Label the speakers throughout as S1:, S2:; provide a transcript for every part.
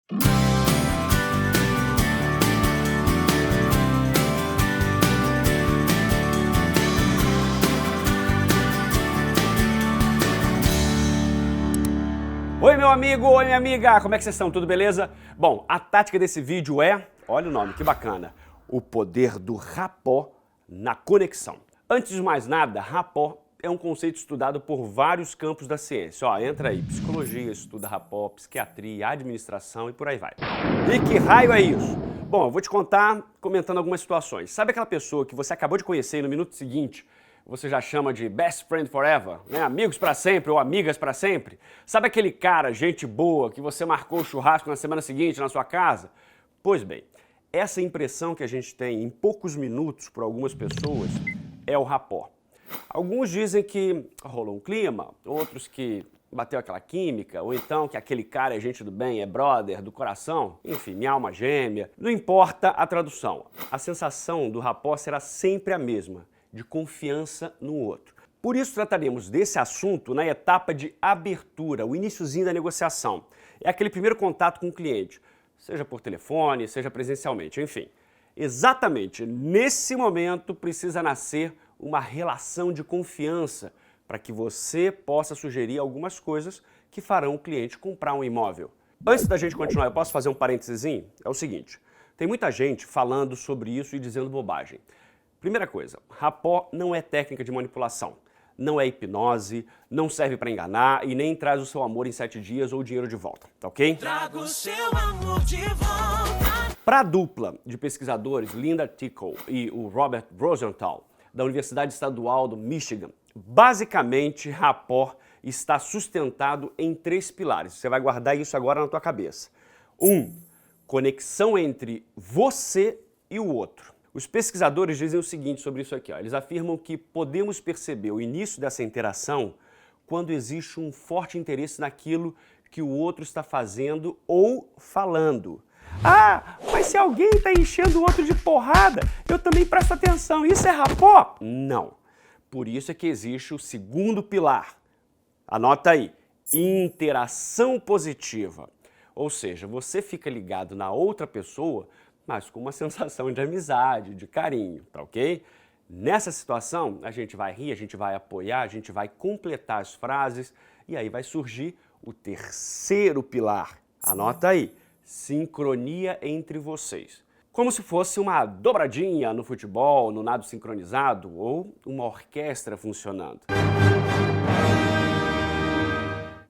S1: Oi meu amigo, oi minha amiga, como é que vocês estão? Tudo beleza? Bom, a tática desse vídeo é, olha o nome, que bacana, o poder do rapport na conexão. Antes de mais nada, rapport é um conceito estudado por vários campos da ciência. Ó, entra aí, psicologia estuda rapport, psiquiatria, administração e por aí vai. E que raio é isso? Bom, eu vou te contar comentando algumas situações. Sabe aquela pessoa que você acabou de conhecer e no minuto seguinte você já chama de best friend forever, né? Amigos para sempre ou amigas para sempre? Sabe aquele cara, gente boa, que você marcou o churrasco na semana seguinte na sua casa? Pois bem, essa impressão que a gente tem em poucos minutos por algumas pessoas é o rapport. Alguns dizem que rolou um clima, outros que bateu aquela química, ou então que aquele cara é gente do bem, é brother, do coração, enfim, minha alma gêmea. Não importa a tradução, a sensação do rapport será sempre a mesma, de confiança no outro. Por isso trataremos desse assunto na etapa de abertura, o iniciozinho da negociação. É aquele primeiro contato com o cliente, seja por telefone, seja presencialmente, enfim. Exatamente nesse momento precisa nascer uma relação de confiança para que você possa sugerir algumas coisas que farão o cliente comprar um imóvel. Antes da gente continuar, eu posso fazer um parênteses? É o seguinte, tem muita gente falando sobre isso e dizendo bobagem. Primeira coisa, rapport não é técnica de manipulação, não é hipnose, não serve para enganar e nem traz o seu amor em 7 dias ou o dinheiro de volta, tá ok?
S2: Traga o seu amor de volta.
S1: Para a dupla de pesquisadores Linda Tickle e o Robert Rosenthal, da Universidade Estadual do Michigan, basicamente rapport está sustentado em 3 pilares. Você vai guardar isso agora na tua cabeça. 1. Conexão entre você e o outro. Os pesquisadores dizem o seguinte sobre isso aqui, ó. Eles afirmam que podemos perceber o início dessa interação quando existe um forte interesse naquilo que o outro está fazendo ou falando. Ah, mas se alguém está enchendo o outro de porrada, eu também presto atenção. Isso é rapport? Não. Por isso é que existe o segundo pilar. Anota aí, interação positiva. Ou seja, você fica ligado na outra pessoa, mas com uma sensação de amizade, de carinho, tá ok? Nessa situação, a gente vai rir, a gente vai apoiar, a gente vai completar as frases e aí vai surgir o terceiro pilar. Anota aí, sincronia entre vocês. Como se fosse uma dobradinha no futebol, no nado sincronizado ou uma orquestra funcionando.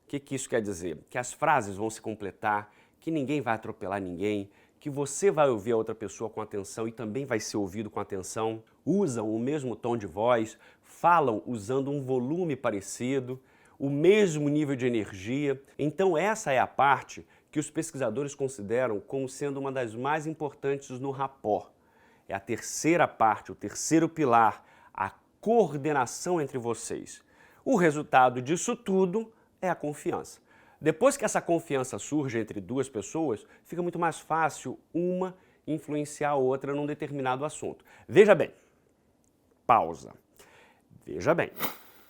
S1: O que isso quer dizer? Que as frases vão se completar, que ninguém vai atropelar ninguém, que você vai ouvir a outra pessoa com atenção e também vai ser ouvido com atenção, usam o mesmo tom de voz, falam usando um volume parecido, o mesmo nível de energia. Então essa é a parte que os pesquisadores consideram como sendo uma das mais importantes no rapport. É a terceira parte, o terceiro pilar, a coordenação entre vocês. O resultado disso tudo é a confiança. Depois que essa confiança surge entre 2 pessoas, fica muito mais fácil uma influenciar a outra num determinado assunto. Veja bem, pausa. Veja bem,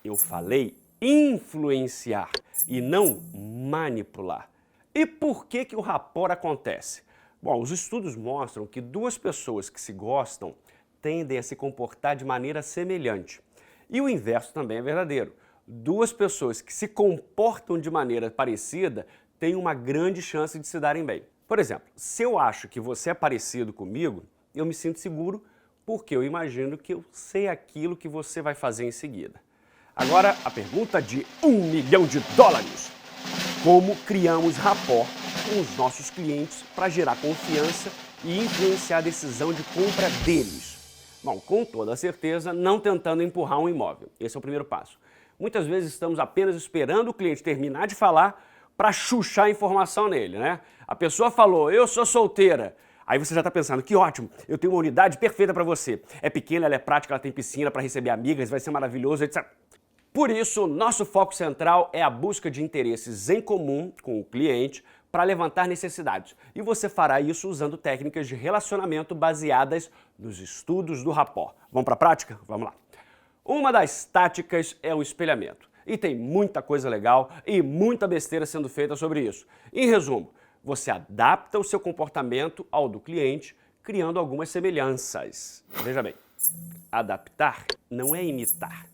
S1: eu falei influenciar e não manipular. E por que o rapport acontece? Bom, os estudos mostram que 2 pessoas que se gostam tendem a se comportar de maneira semelhante. E o inverso também é verdadeiro. 2 pessoas que se comportam de maneira parecida têm uma grande chance de se darem bem. Por exemplo, se eu acho que você é parecido comigo, eu me sinto seguro porque eu imagino que eu sei aquilo que você vai fazer em seguida. Agora, a pergunta de $1 milhão. Como criamos rapport com os nossos clientes para gerar confiança e influenciar a decisão de compra deles? Bom, com toda certeza, não tentando empurrar um imóvel. Esse é o primeiro passo. Muitas vezes estamos apenas esperando o cliente terminar de falar para chuchar a informação nele, né? A pessoa falou, eu sou solteira. Aí você já está pensando, que ótimo, eu tenho uma unidade perfeita para você. É pequena, ela é prática, ela tem piscina para receber amigas, vai ser maravilhoso, etc. Por isso, nosso foco central é a busca de interesses em comum com o cliente para levantar necessidades. E você fará isso usando técnicas de relacionamento baseadas nos estudos do rapport. Vamos para a prática? Vamos lá. Uma das táticas é o espelhamento. E tem muita coisa legal e muita besteira sendo feita sobre isso. Em resumo, você adapta o seu comportamento ao do cliente, criando algumas semelhanças. Veja bem, adaptar não é imitar.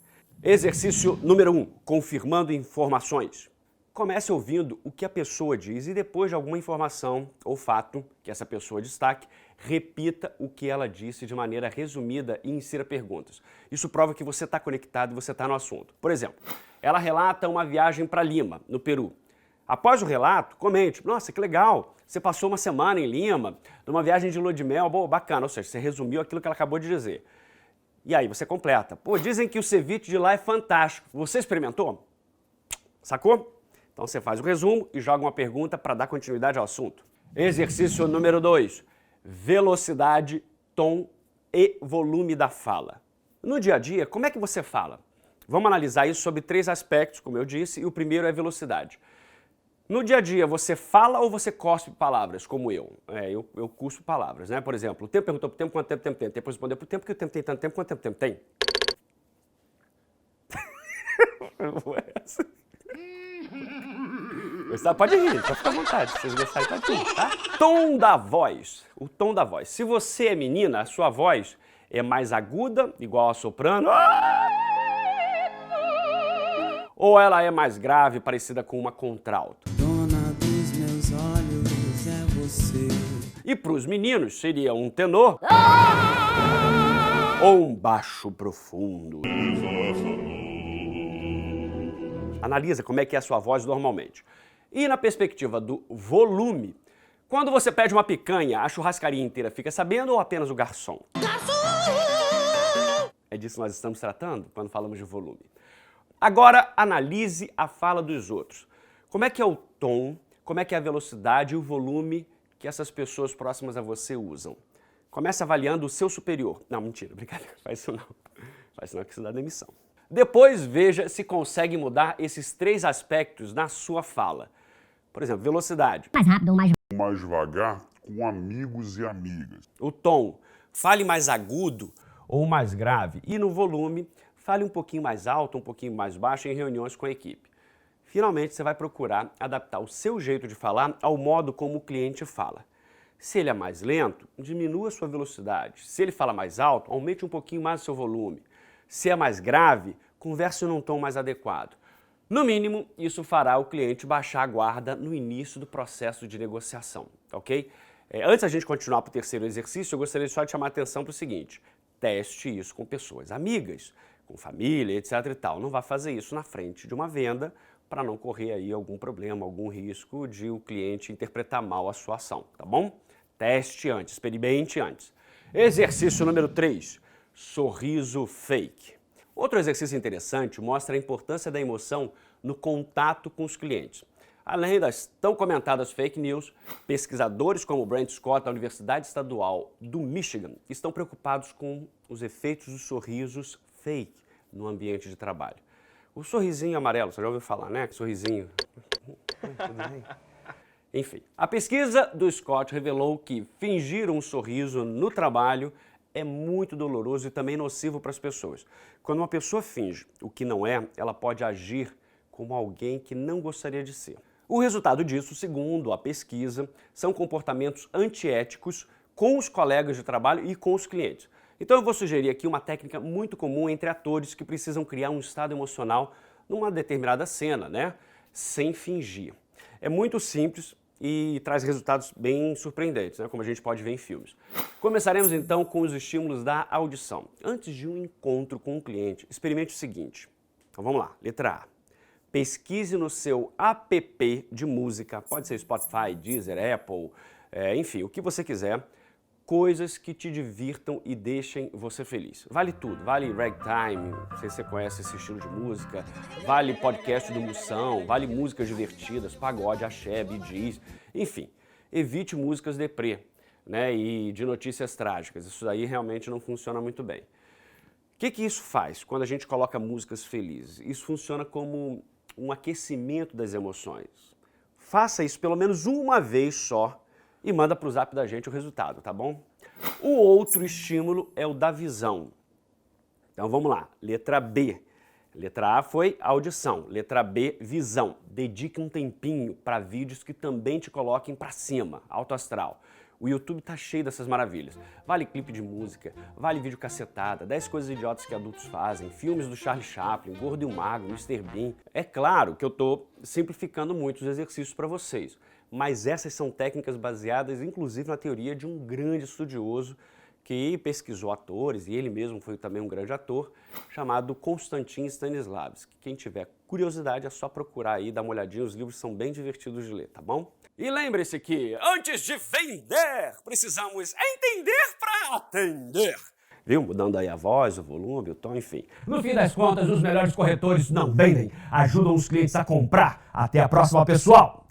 S1: Exercício número 1, confirmando informações. Comece ouvindo o que a pessoa diz e depois de alguma informação ou fato que essa pessoa destaque, repita o que ela disse de maneira resumida e insira perguntas. Isso prova que você está conectado e você está no assunto. Por exemplo, ela relata uma viagem para Lima, no Peru. Após o relato, comente: nossa, que legal, você passou uma semana em Lima, numa viagem de lua de mel, boa, bacana, ou seja, você resumiu aquilo que ela acabou de dizer. E aí você completa: pô, dizem que o ceviche de lá é fantástico, você experimentou? Sacou? Então você faz o resumo e joga uma pergunta para dar continuidade ao assunto. Exercício número 2, velocidade, tom e volume da fala. No dia a dia, como é que você fala? Vamos analisar isso sobre 3 aspectos, como eu disse, e o primeiro é velocidade. No dia a dia, você fala ou você cospe palavras, como eu? Eu cuspo palavras, né? Por exemplo, o tempo perguntou pro tempo, quanto tempo tem? O tempo respondeu pro tempo, que o tempo tem tanto tempo, quanto tempo tem? Gostar, pode rir, pode ficar à vontade. Se vocês gostarem, pode rir, tá? Tom da voz. O tom da voz. Se você é menina, a sua voz é mais aguda, igual a soprano. Ou ela é mais grave, parecida com uma contralto.
S2: Dona dos meus olhos é você.
S1: E para os meninos seria um tenor ou um baixo profundo. Analisa como é que é a sua voz normalmente. E na perspectiva do volume, quando você pede uma picanha, a churrascaria inteira fica sabendo ou apenas o garçom? É disso que nós estamos tratando quando falamos de volume. Agora, analise a fala dos outros. Como é que é o tom, como é que é a velocidade e o volume que essas pessoas próximas a você usam? Comece avaliando o seu superior. Não, mentira, brincadeira, faz isso não. Faz isso não, que isso dá demissão. Depois veja se consegue mudar esses 3 aspectos na sua fala. Por exemplo, velocidade.
S3: Mais rápido ou mais
S4: devagar com amigos e amigas.
S1: O tom, fale mais agudo ou mais grave. E no volume, fale um pouquinho mais alto, um pouquinho mais baixo em reuniões com a equipe. Finalmente, você vai procurar adaptar o seu jeito de falar ao modo como o cliente fala. Se ele é mais lento, diminua a sua velocidade. Se ele fala mais alto, aumente um pouquinho mais o seu volume. Se é mais grave, converse num tom mais adequado. No mínimo, isso fará o cliente baixar a guarda no início do processo de negociação, ok? Antes da gente continuar para o terceiro exercício, eu gostaria só de chamar a atenção para o seguinte: teste isso com pessoas amigas, com família, etc e tal. Não vá fazer isso na frente de uma venda para não correr aí algum problema, algum risco de o cliente interpretar mal a sua ação, tá bom? Teste antes, experimente antes. Exercício número 3, sorriso fake. Outro exercício interessante mostra a importância da emoção no contato com os clientes. Além das tão comentadas fake news, pesquisadores como Brent Scott, da Universidade Estadual do Michigan, estão preocupados com os efeitos dos sorrisos fake no ambiente de trabalho. O sorrisinho amarelo, você já ouviu falar, né? Que sorrisinho. Tudo bem? Enfim, a pesquisa do Scott revelou que fingir um sorriso no trabalho é muito doloroso e também nocivo para as pessoas. Quando uma pessoa finge o que não é, ela pode agir como alguém que não gostaria de ser. O resultado disso, segundo a pesquisa, são comportamentos antiéticos com os colegas de trabalho e com os clientes. Então eu vou sugerir aqui uma técnica muito comum entre atores que precisam criar um estado emocional numa determinada cena, né? Sem fingir. É muito simples e traz resultados bem surpreendentes, né? Como a gente pode ver em filmes. Começaremos então com os estímulos da audição. Antes de um encontro com um cliente, experimente o seguinte. Então vamos lá, letra A. Pesquise no seu app de música, pode ser Spotify, Deezer, Apple, enfim, o que você quiser, coisas que te divirtam e deixem você feliz. Vale tudo, vale ragtime, não sei se você conhece esse estilo de música, vale podcast do Moção, vale músicas divertidas, pagode, axé, Bee Gees, enfim, evite músicas deprê, né, e de notícias trágicas, isso daí realmente não funciona muito bem. O que isso faz quando a gente coloca músicas felizes? Isso funciona como um aquecimento das emoções. Faça isso pelo menos uma vez só e manda para o zap da gente o resultado, tá bom? O outro estímulo é o da visão. Então vamos lá, letra B. Letra A foi audição. Letra B, visão. Dedique um tempinho para vídeos que também te coloquem para cima, alto astral. O YouTube tá cheio dessas maravilhas. Vale clipe de música, vale vídeo cacetada, 10 coisas idiotas que adultos fazem, filmes do Charlie Chaplin, Gordo e o Magro, Mr. Bean. É claro que eu tô simplificando muito os exercícios para vocês, mas essas são técnicas baseadas inclusive na teoria de um grande estudioso que pesquisou atores, e ele mesmo foi também um grande ator, chamado Konstantin Stanislavski. Quem tiver curiosidade é só procurar aí, dar uma olhadinha, os livros são bem divertidos de ler, tá bom? E lembre-se que, antes de vender, precisamos entender para atender. Viu? Mudando aí a voz, o volume, o tom, enfim.
S3: No fim das contas, os melhores corretores não vendem, ajudam os clientes a comprar. Até a próxima, pessoal!